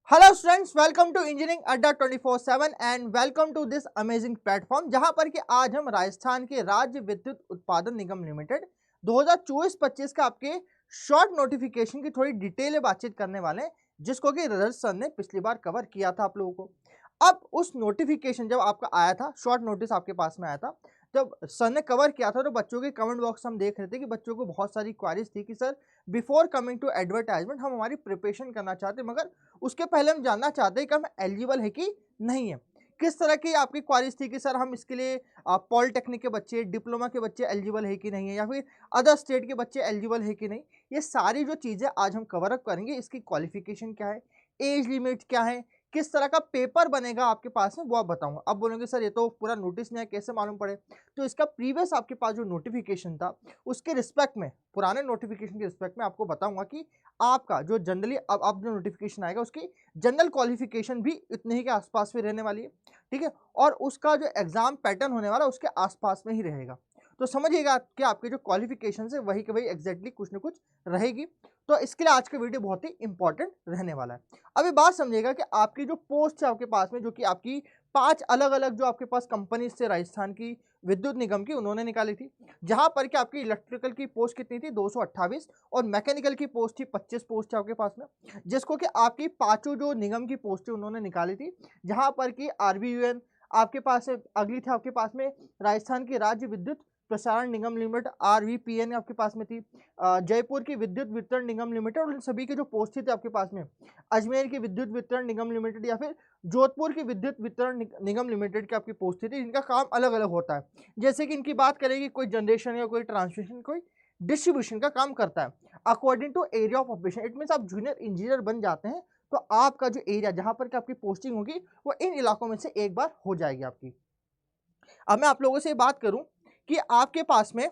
Hello students, welcome to engineering Adda 24/7 and welcome to this amazing platform जहां पर कि आज हम राजस्थान के राज्य विद्युत उत्पादन निगम लिमिटेड 2024-25 का आपके शॉर्ट नोटिफिकेशन की थोड़ी डिटेल में बातचीत करने वाले हैं, जिसको कि रजत सर ने पिछली बार कवर किया था आप लोगों को। अब उस नोटिफिकेशन जब आपका आया था, शॉर्ट नोटिस आपके पास में आया था, जब सर ने कवर किया था तो बच्चों के कमेंट बॉक्स हम देख रहे थे कि बच्चों को बहुत सारी क्वारीज थी कि sir before coming to advertisement हम हमारी प्रिपरेशन करना चाहते हैं, मगर उसके पहले हम जानना चाहते हैं कि हम एलिजिबल है कि नहीं है। किस तरह की आपकी क्वारीज थी कि सर हम इसके लिए पॉलिटेक्निक के बच्चे, डिप्लोमा के बच्चे एलिजिबल है कि नहीं है, या फिर अदर स्टेट के बच्चे एलिजिबल है कि नहीं। ये सारी जो चीज़ें आज हम कवर अप करेंगे, इसकी क्वालिफिकेशन क्या है, एज लिमिट क्या है, किस तरह का पेपर बनेगा आपके पास में, वो आप बताऊंगा। अब बोलेंगे सर ये तो पूरा नोटिस नहीं है, कैसे मालूम पड़े? तो इसका प्रीवियस आपके पास जो नोटिफिकेशन था उसके रिस्पेक्ट में, पुराने नोटिफिकेशन के रिस्पेक्ट में आपको बताऊंगा कि आपका जो जनरली अब जो नोटिफिकेशन आएगा उसकी जनरल क्वालिफिकेशन भी इतने ही के आसपास में रहने वाली है, ठीक है। और उसका जो एग्जाम पैटर्न होने वाला है उसके आसपास में ही रहेगा। तो समझिएगा कि आपके जो क्वालिफिकेशन है वही के वही एग्जैक्टली कुछ ना कुछ रहेगी। तो इसके लिए आज का वीडियो बहुत ही इंपॉर्टेंट रहने वाला है। अभी बात समझिएगा कि आपकी जो पोस्ट है आपके पास में, जो कि आपकी 5 अलग अलग जो आपके पास कंपनी से राजस्थान की विद्युत निगम की उन्होंने निकाली थी, जहां पर कि आपकी इलेक्ट्रिकल की पोस्ट कितनी थी 228 और मैकेनिकल की पोस्ट थी 25 पोस्ट है आपके पास में, जिसको कि आपकी पांचों जो निगम की पोस्टें उन्होंने निकाली थी। जहां पर कि आरबीयूएन आपके पास है, अगली थी आपके पास में राजस्थान की राज्य विद्युत प्रसारण निगम लिमिटेड आरवीपीएन आपके पास में थी, जयपुर की विद्युत वितरण निगम लिमिटेड, और इन सभी के जो पोस्ट थे आपके पास में अजमेर की विद्युत वितरण निगम लिमिटेड या फिर जोधपुर की विद्युत वितरण निगम लिमिटेड की आपकी पोस्ट थी। इनका काम अलग अलग होता है, जैसे कि इनकी बात करेगी कोई जनरेशन या कोई ट्रांसमिशन कोई डिस्ट्रीब्यूशन का काम करता है। According to area of operation, it mean आप जूनियर इंजीनियर बन जाते हैं तो आपका जो एरिया जहां पर आपकी पोस्टिंग होगी वो इन इलाकों में से एक बार हो जाएगी आपकी। अब मैं आप लोगों से बात करूं कि आपके पास में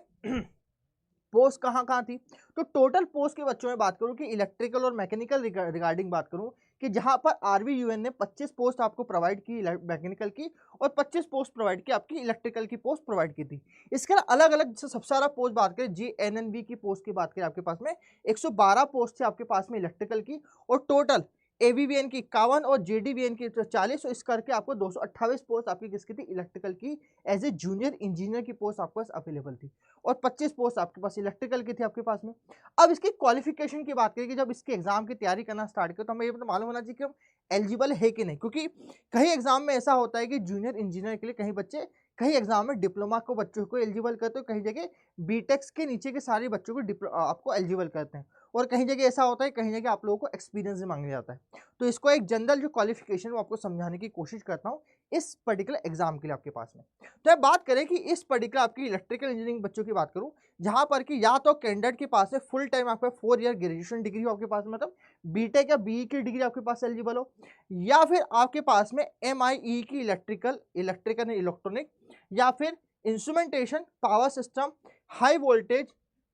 पोस्ट कहाँ कहाँ थी, तो टोटल पोस्ट के बच्चों में बात करूं कि इलेक्ट्रिकल और मैकेनिकल रिगार्डिंग बात करूं कि जहां पर आरवीयूएन ने 25 पोस्ट आपको प्रोवाइड की मैकेनिकल की और 25 पोस्ट प्रोवाइड की आपकी इलेक्ट्रिकल की पोस्ट प्रोवाइड की थी। इसके अलग अलग सबसे सारा पोस्ट बात करें, जीएनएनबी की पोस्ट की बात करें आपके पास में 112 पोस्ट थी आपके पास में इलेक्ट्रिकल की, और टोटल एबीवीएन की 51 और जेडीवीएन की 40, तो इस करके आपको 228 पोस्ट आपकी किसकी थी इलेक्ट्रिकल की एज ए जूनियर इंजीनियर की पोस्ट आपके पास अवेलेबल थी, और 25 पोस्ट आपके पास इलेक्ट्रिकल की थी आपके पास में। अब इसकी क्वालिफिकेशन की बात करें कि जब इसके एग्जाम की तैयारी करना स्टार्ट करें तो हमें ये तो मालूम होना चाहिए कि हम एलिजिबल है कि नहीं, क्योंकि कहीं एग्जाम में ऐसा होता है कि जूनियर इंजीनियर के लिए कहीं बच्चे कहीं एग्जाम में डिप्लोमा को बच्चों को एलिजिबल करते हो, कहीं जगह बीटेक्स के नीचे के सारे बच्चों को आपको एलिजिबल करते हैं, और कहीं जगह ऐसा होता है कहीं जगह आप लोगों को एक्सपीरियंस भी मांगा जाता है। तो इसको एक जनरल जो क्वालिफिकेशन वो आपको समझाने की कोशिश करता हूँ इस पर्टिकुलर एग्जाम के लिए आपके पास में। तो अब बात करें कि इस पर्टिकुलर आपकी इलेक्ट्रिकल इंजीनियरिंग बच्चों की बात करूं, जहां पर कि या तो कैंडिडेट के पास है फुल टाइम आपका 4 ईयर ग्रेजुएशन डिग्री हो आपके पास, मतलब बीटेक या बीई की डिग्री आपके पास एलिजिबल हो, या फिर आपके पास में एमआईई की इलेक्ट्रिकल इलेक्ट्रॉनिक, या फिर instrumentation power system, high voltage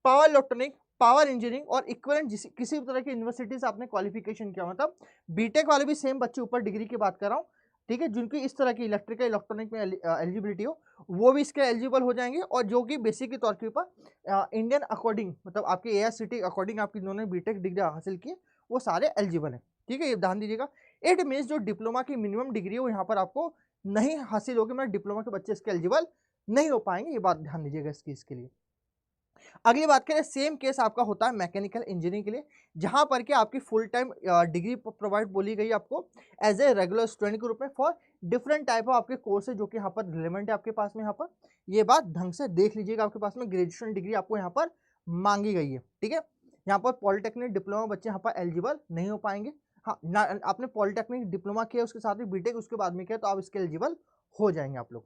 power electronic, power engineering और इक्विवेलेंट किसी भी तरह की यूनिवर्सिटी से आपने क्वालिफिकेशन किया, मतलब बीटेक वाले भी सेम बच्चे ऊपर डिग्री की बात कर रहा हूँ, ठीक है, जिनकी इस तरह की इलेक्ट्रिकल इलेक्ट्रॉनिक में एलिजिबिलिटी हो वो भी इसके एलिजिबल हो जाएंगे, और जो कि बेसिक के तौर के ऊपर इंडियन अकॉर्डिंग, मतलब आपके एआईसीटी अकॉर्डिंग आपकी जिन्होंने बीटेक डिग्री हासिल की वो सारे एलिजिबल हैं, ठीक है, ये ध्यान दीजिएगा। इट मीन्स जो डिप्लोमा की मिनिमम डिग्री है वो यहाँ पर आपको नहीं हासिल होगी, मतलब डिप्लोमा के बच्चे इसके एलिजिबल नहीं हो पाएंगे, ये बात ध्यान दीजिएगा इसके लिए। अगली बात करें, सेम केस आपका होता है मैकेनिकल इंजीनियरिंग के लिए, जहां पर कि आपकी फुल टाइम डिग्री प्रोवाइड बोली गई आपको एज ए रेगुलर स्टूडेंट के रूप में फॉर डिफरेंट टाइप ऑफ आपके कोर्सेज जो कि यहाँ पर रिलेवेंट है आपके पास में। यहाँ पर ये बात ढंग से देख लीजिएगा, आपके पास में ग्रेजुएशन डिग्री आपको यहाँ पर मांगी गई है, ठीक है। यहाँ पर पॉलिटेक्निक डिप्लोमा बच्चे यहाँ पर एलिजिबल नहीं हो पाएंगे। हाँ ना, आपने पॉलिटेक्निक डिप्लोमा किया उसके साथ ही बीटेक उसके बाद में किया तो आप इसके एलिजिबल हो जाएंगे आप लोग,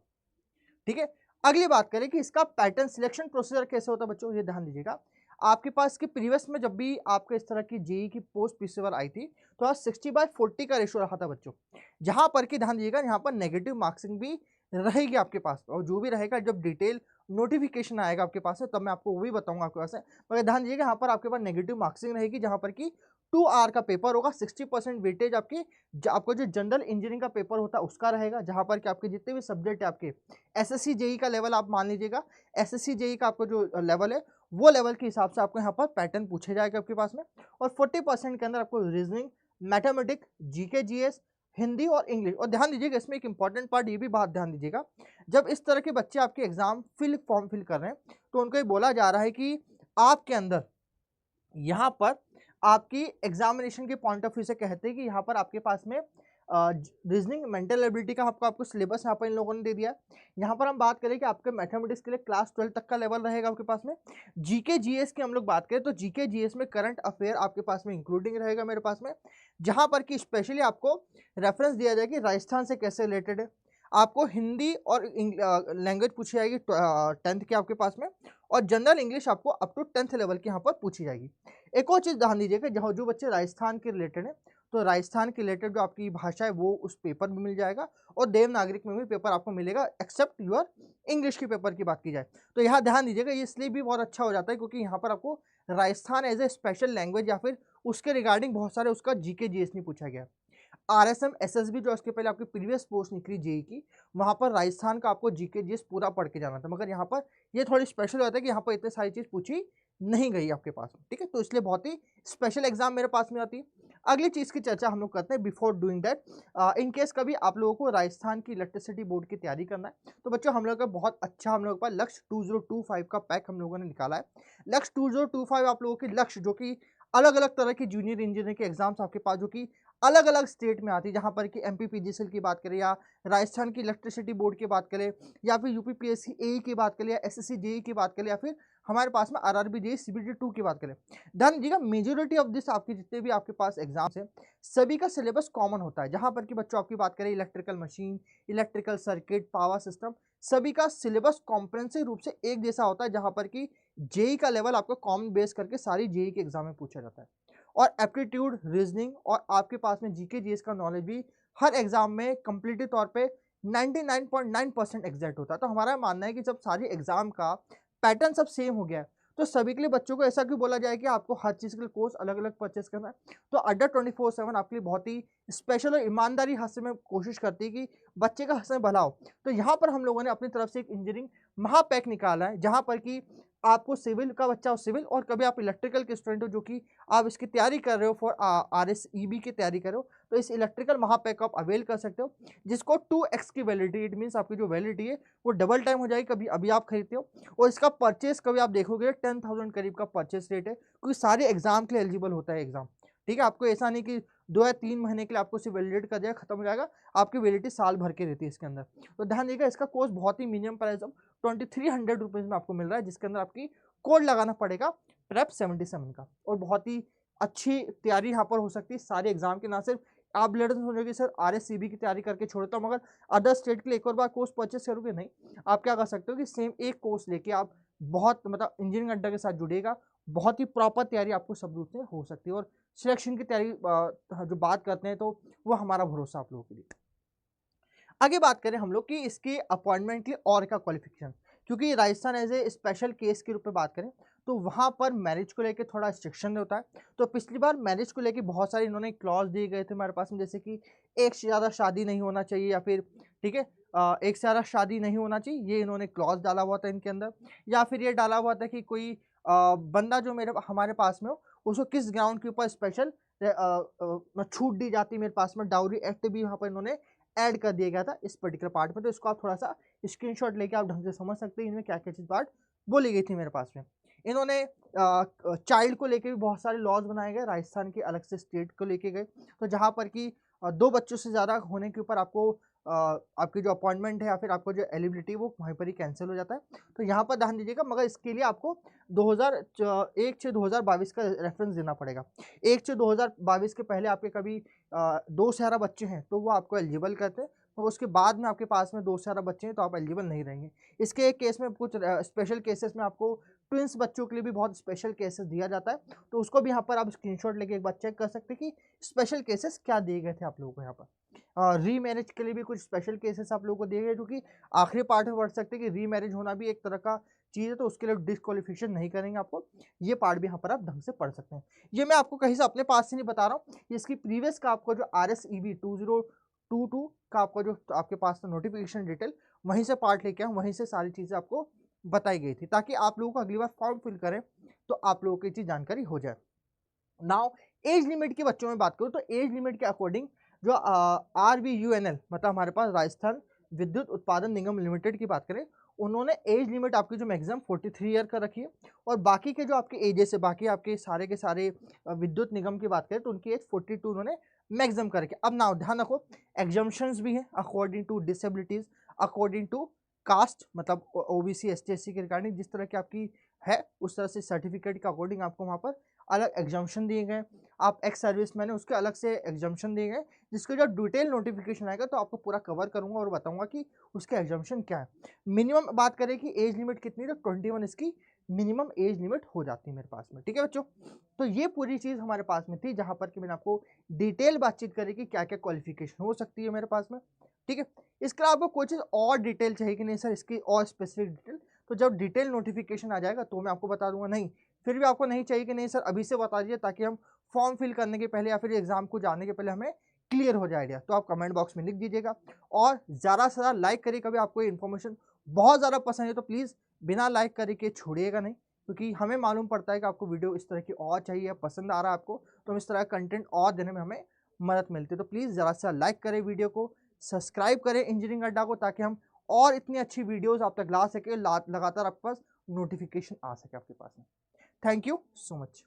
ठीक है। अगली बात करें कि इसका पैटर्न सिलेक्शन प्रोसीजर कैसे होता है बच्चों, ये ध्यान दीजिएगा। आपके पास के प्रीवियस में जब भी आपको इस तरह की जेई की पोस्ट पेशेवर आई थी तो 60/40 का रेशो रखा था बच्चों, जहां पर कि ध्यान दीजिएगा यहाँ पर नेगेटिव मार्क्सिंग भी रहेगी आपके पास, और जो भी रहेगा जब डिटेल नोटिफिकेशन आएगा आपके पास है तब मैं आपको वो भी बताऊंगा आपके पास है, मगर ध्यान दीजिएगा यहाँ पर आपके पास नेगेटिव मार्क्सिंग रहेगी, जहां पर कि 2 आवर का पेपर होगा, 60% वेटेज आपकी आपको जो जनरल इंजीनियरिंग का पेपर होता है उसका रहेगा, जहां पर कि आपके जितने भी सब्जेक्ट है आपके एसएससी जेई का लेवल आप मान लीजिएगा, एसएससी जेई का आपको जो लेवल है वो लेवल के हिसाब से आपको यहाँ पर पैटर्न पूछे जाएगा आपके पास में, और 40% के अंदर आपको reasoning mathematics, GK GS, Hindi और इंग्लिश। और ध्यान दीजिएगा इसमें एक इंपॉर्टेंट पार्ट, ये भी बात ध्यान दीजिएगा, जब इस तरह के बच्चे आपके एग्जाम फॉर्म फिल कर रहे हैं तो उनको ये बोला जा रहा है कि आपके अंदर यहाँ पर आपकी एग्जामिनेशन के पॉइंट ऑफ व्यू से कहते हैं कि यहाँ पर आपके पास में रीजनिंग, मेंटल एबिलिटी का आपको सिलेबस यहाँ पर इन लोगों ने दे दिया है। यहाँ पर हम बात करें कि आपके मैथमेटिक्स के लिए क्लास 12 तक का लेवल रहेगा आपके पास में। जीके जीएस की हम लोग बात करें तो जीके जीएस में करंट अफेयर आपके पास में इंक्लूडिंग रहेगा मेरे पास में, जहाँ पर कि स्पेशली आपको रेफरेंस दिया जाए कि राजस्थान से कैसे रिलेटेड है। आपको हिंदी और लैंग्वेज पूछी जाएगी 10th के आपके पास में, और जनरल इंग्लिश आपको अप टू 10th लेवल की यहाँ पर पूछी जाएगी। एक और चीज़ ध्यान दीजिएगा, जहाँ जो बच्चे राजस्थान के रिलेटेड है तो राजस्थान के रिलेटेड जो आपकी भाषा है वो उस पेपर में मिल जाएगा, और देवनागरिक में भी पेपर आपको मिलेगा एक्सेप्ट यूर इंग्लिश के पेपर की बात की जाए तो यहाँ ध्यान दीजिएगा। ये इसलिए भी बहुत अच्छा हो जाता है क्योंकि यहाँ पर आपको Rajasthan as a special language या फिर उसके रिगार्डिंग बहुत सारे उसका जीके जीएस नहीं पूछा गया। आरएसएम एसएसबी जो इसके पहले आपकी प्रीवियस पोस्ट निकली जेई की, वहाँ पर राजस्थान का आपको जीके जीएस पूरा पढ़ के जाना था, मगर यहाँ पर ये थोड़ी स्पेशल होता है कि यहाँ पर इतनी सारी चीज़ पूछी नहीं गई आपके पास में, ठीक है, तो इसलिए बहुत ही स्पेशल एग्जाम मेरे पास में आती है। अगली चीज़ की चर्चा हम लोग करते हैं before doing that. In case कभी आप लोगों को राजस्थान की इलेक्ट्रिसिटी बोर्ड की तैयारी करना है तो बच्चों हम लोग का बहुत अच्छा, हम लोग का लक्ष्य 2025 का पैक हम लोगों ने निकाला है। लक्ष्य 2025 आप लोगों के लक्ष्य जो कि अलग अलग तरह की जूनियर इंजीनियर के एग्जाम्स आपके पास जो कि अलग अलग स्टेट में आती है, जहाँ पर कि एमपीपीजीसीएल की बात करें या राजस्थान की इलेक्ट्रिसिटी बोर्ड की बात करें या फिर यूपीपीएससी एई की बात करें या एसएससी जेई की बात करें या फिर हमारे पास में आरआरबी जेई सीबीटी 2 की बात करें। ध्यान दीजिएगा मेजोरिटी ऑफ दिस आपके जितने भी आपके पास एग्जाम्स हैं सभी का सिलेबस कॉमन होता है, जहाँ पर कि बच्चों आपकी बात करें electrical machine, electrical circuit, power system, सभी का सिलेबस कॉम्प्रेंसिव रूप से एक जैसा होता है, जहाँ पर कि जेई का लेवल आपको कॉमन बेस करके सारी जेई के एग्जाम में पूछा जाता है। और एप्टीट्यूड, रीजनिंग और आपके पास में जीके जीएस का नॉलेज भी हर एग्जाम में कंप्लीटली तौर पे 99.9% एग्जैक्ट होता है। तो हमारा मानना है कि जब सारी एग्जाम का पैटर्न सब सेम हो गया है तो सभी के लिए बच्चों को ऐसा क्यों बोला जाए कि आपको हर चीज़ के लिए कोर्स अलग अलग परचेस करना है। तो अड्डा 24/7 आपके लिए बहुत ही स्पेशल और ईमानदारी हाथ में कोशिश करती है कि बच्चे का हंसने भला हो। तो यहाँ पर हम लोगों ने अपनी तरफ से एक इंजीनियरिंग महापैक निकाला है, जहाँ पर कि आपको सिविल का बच्चा हो सिविल, और कभी आप इलेक्ट्रिकल के स्टूडेंट हो जो कि आप इसकी तैयारी कर रहे हो फॉर आरएसईबी की तैयारी कर रहे हो, तो इस इलेक्ट्रिकल महापैक आप अवेल कर सकते हो, जिसको 2x की वैलिडिटी, इट मीन्स आपकी जो वैलिडिटी है वो डबल टाइम हो जाएगी कभी अभी आप खरीदते हो। और इसका परचेस कभी आप देखोगे 10,000 करीब का परचेस रेट है, क्योंकि सारे एग्जाम के लिए एलिजिबल होता है एग्जाम, ठीक है। आपको ऐसा नहीं कि 2 या 3 महीने के लिए आपको सिर्फ वैलिडेट कर दिया खत्म हो जाएगा, आपकी वैलिडिटी साल भर के रहती है इसके अंदर। तो ध्यान दीजिएगा इसका कोर्स बहुत ही मिनिमम प्राइस ऑफ 2300 रुपीज़ में आपको मिल रहा है, जिसके अंदर आपकी कोड लगाना पड़ेगा प्रेप 77 का, और बहुत ही अच्छी तैयारी यहाँ पर हो सकती है सारे एग्जाम की। ना सिर्फ आप लड़ते सोचोगे सर आरएससीबी की तैयारी करके छोड़ता हूँ, मगर अदर स्टेट के लिए एक और बार कोर्स परचेस करोगे, नहीं, आप क्या कर सकते हो कि सेम एक कोर्स लेके आप बहुत मतलब इंजीनियरिंग अड्डा के साथ जुड़ेगा, बहुत ही प्रॉपर तैयारी आपको सब रूप से हो सकती है। और सिलेक्शन की तैयारी जो बात करते हैं तो वो हमारा भरोसा आप लोगों के लिए। आगे बात करें हम लोग कि इसके अपॉइंटमेंट के लिए और क्या क्वालिफिकेशन, क्योंकि Rajasthan as a special case के रूप में बात करें तो वहाँ पर मैरिज को लेकर थोड़ा रिस्ट्रिक्शन होता है। तो पिछली बार मैरिज को लेकर बहुत सारे इन्होंने क्लॉज दिए गए थे हमारे पास में, जैसे कि एक से ज़्यादा शादी नहीं होना चाहिए, या फिर ठीक है एक से ज़्यादा शादी नहीं होना चाहिए, ये इन्होंने क्लॉज डाला हुआ था इनके अंदर। या फिर ये डाला हुआ था कि कोई बंदा जो हमारे पास में हो उसको किस ग्राउंड के ऊपर स्पेशल छूट दी जाती है मेरे पास में, डाउरी एक्ट भी वहाँ पर इन्होंने ऐड कर दिया गया था इस पर्टिकुलर पार्ट में। तो इसको आप थोड़ा सा स्क्रीनशॉट लेके आप ढंग से समझ सकते हैं इनमें क्या क्या चीज़ बात बोली गई थी मेरे पास में। इन्होंने चाइल्ड को लेके भी बहुत सारे लॉज बनाए गए, राजस्थान के अलग से स्टेट को लेके गए, तो जहाँ पर कि 2 बच्चों से ज़्यादा होने के ऊपर आपको आपकी जो अपॉइंटमेंट है या फिर आपको जो एलिजिबिलिटी वो वहीं पर ही कैंसिल हो जाता है। तो यहाँ पर ध्यान दीजिएगा, मगर इसके लिए आपको 2001 से 2022 का रेफरेंस देना पड़ेगा। 1 से 2022 के पहले आपके कभी 2 से ज़्यादा बच्चे हैं तो वो आपको एलिजिबल करते हैं, तो उसके बाद में आपके पास में 2 से ज़्यादा बच्चे हैं तो आप एलिजिबल नहीं रहेंगे। इसके एक केस में कुछ स्पेशल केसेस में आपको ट्विंस बच्चों के लिए भी बहुत स्पेशल केसेस दिया जाता है, तो उसको भी यहाँ पर आप स्क्रीनशॉट लेके एक बार चेक कर सकते हैं कि स्पेशल केसेस क्या दिए गए थे आप लोगों को यहाँ पर। रीमैरिज के लिए भी कुछ स्पेशल केसेस आप लोगों को दिए गए, क्योंकि आखिरी पार्ट में पढ़ सकते हैं कि रीमैरिज होना भी एक तरह का चीज़ है, तो उसके लिए डिस्क्वालिफिकेशन नहीं करेंगे आपको, ये पार्ट भी यहाँ पर आप ढंग से पढ़ सकते हैं। ये मैं आपको कहीं से अपने पास से नहीं बता रहा हूँ, इसकी प्रीवियस का आपको जो RSEB 2022 का आपका जो आपके पास नोटिफिकेशन डिटेल वहीं से पार्ट लेके आऊँ, वहीं से सारी चीज़ें आपको बताई गई थी, ताकि आप लोगों को अगली बार फॉर्म फिल करें तो आप लोगों को ये चीज़ जानकारी हो जाए। नाउ एज लिमिट के बच्चों में बात करूँ तो एज लिमिट के अकॉर्डिंग जो RVUNL मतलब हमारे पास राजस्थान विद्युत उत्पादन निगम लिमिटेड की बात करें, उन्होंने एज लिमिट आपकी जो मैक्सिमम 43 ईयर का रखी है, और बाकी के जो आपके एजेस है, बाकी आपके सारे के सारे विद्युत निगम की बात करें तो उनकी एज 42 उन्होंने मैक्सिमम कर रखी है। अब ना ध्यान रखो, एग्जम्पशंस भी हैं according to disabilities, according to caste मतलब OBC ST SC के रिगार्डिंग जिस तरह की आपकी है उस तरह से सर्टिफिकेट के अकॉर्डिंग आपको वहाँ पर अलग एग्जाम्शन दिए गए। आप एक्स सर्विस मैन है उसके अलग से एग्जाम्शन दिए गए, जिसके जो डिटेल नोटिफिकेशन आएगा तो आपको पूरा कवर करूंगा और बताऊंगा कि उसके एग्जाम्शन क्या है। मिनिमम बात करें कि एज लिमिट कितनी, तो 21 इसकी मिनिमम एज लिमिट हो जाती है मेरे पास में। ठीक है बच्चों, तो ये पूरी चीज़ हमारे पास में थी जहां पर कि मैंने आपको डिटेल बातचीत करी कि क्या क्या क्वालिफिकेशन हो सकती है मेरे पास में। ठीक है, इसके अलावा आपको कोई चीज़ और डिटेल चाहिए कि नहीं सर इसकी और स्पेसिफिक डिटेल, तो जब डिटेल नोटिफिकेशन आ जाएगा तो मैं आपको बता दूंगा। नहीं फिर भी आपको नहीं चाहिए कि नहीं सर अभी से बता दीजिए ताकि हम फॉर्म फिल करने के पहले या फिर एग्जाम को जाने के पहले हमें क्लियर हो जाए आइडिया, तो आप कमेंट बॉक्स में लिख दीजिएगा और ज़्यादा से ज़्यादा लाइक करिए। कभी आपको इन्फॉर्मेशन बहुत ज़्यादा पसंद है तो प्लीज़ बिना लाइक करे के छोड़िएगा नहीं, क्योंकि हमें मालूम पड़ता है कि आपको वीडियो इस तरह की और चाहिए, पसंद आ रहा है आपको, तो हम इस तरह का कंटेंट और देने में हमें मदद मिलती है। तो प्लीज़ ज़रा सा लाइक करें वीडियो को, सब्सक्राइब करें इंजीनियरिंग अड्डा को, ताकि हम और इतनी अच्छी वीडियोज़ आप तक ला सके, लगातार आपके पास नोटिफिकेशन आ सके आपके पास में। Thank you so much.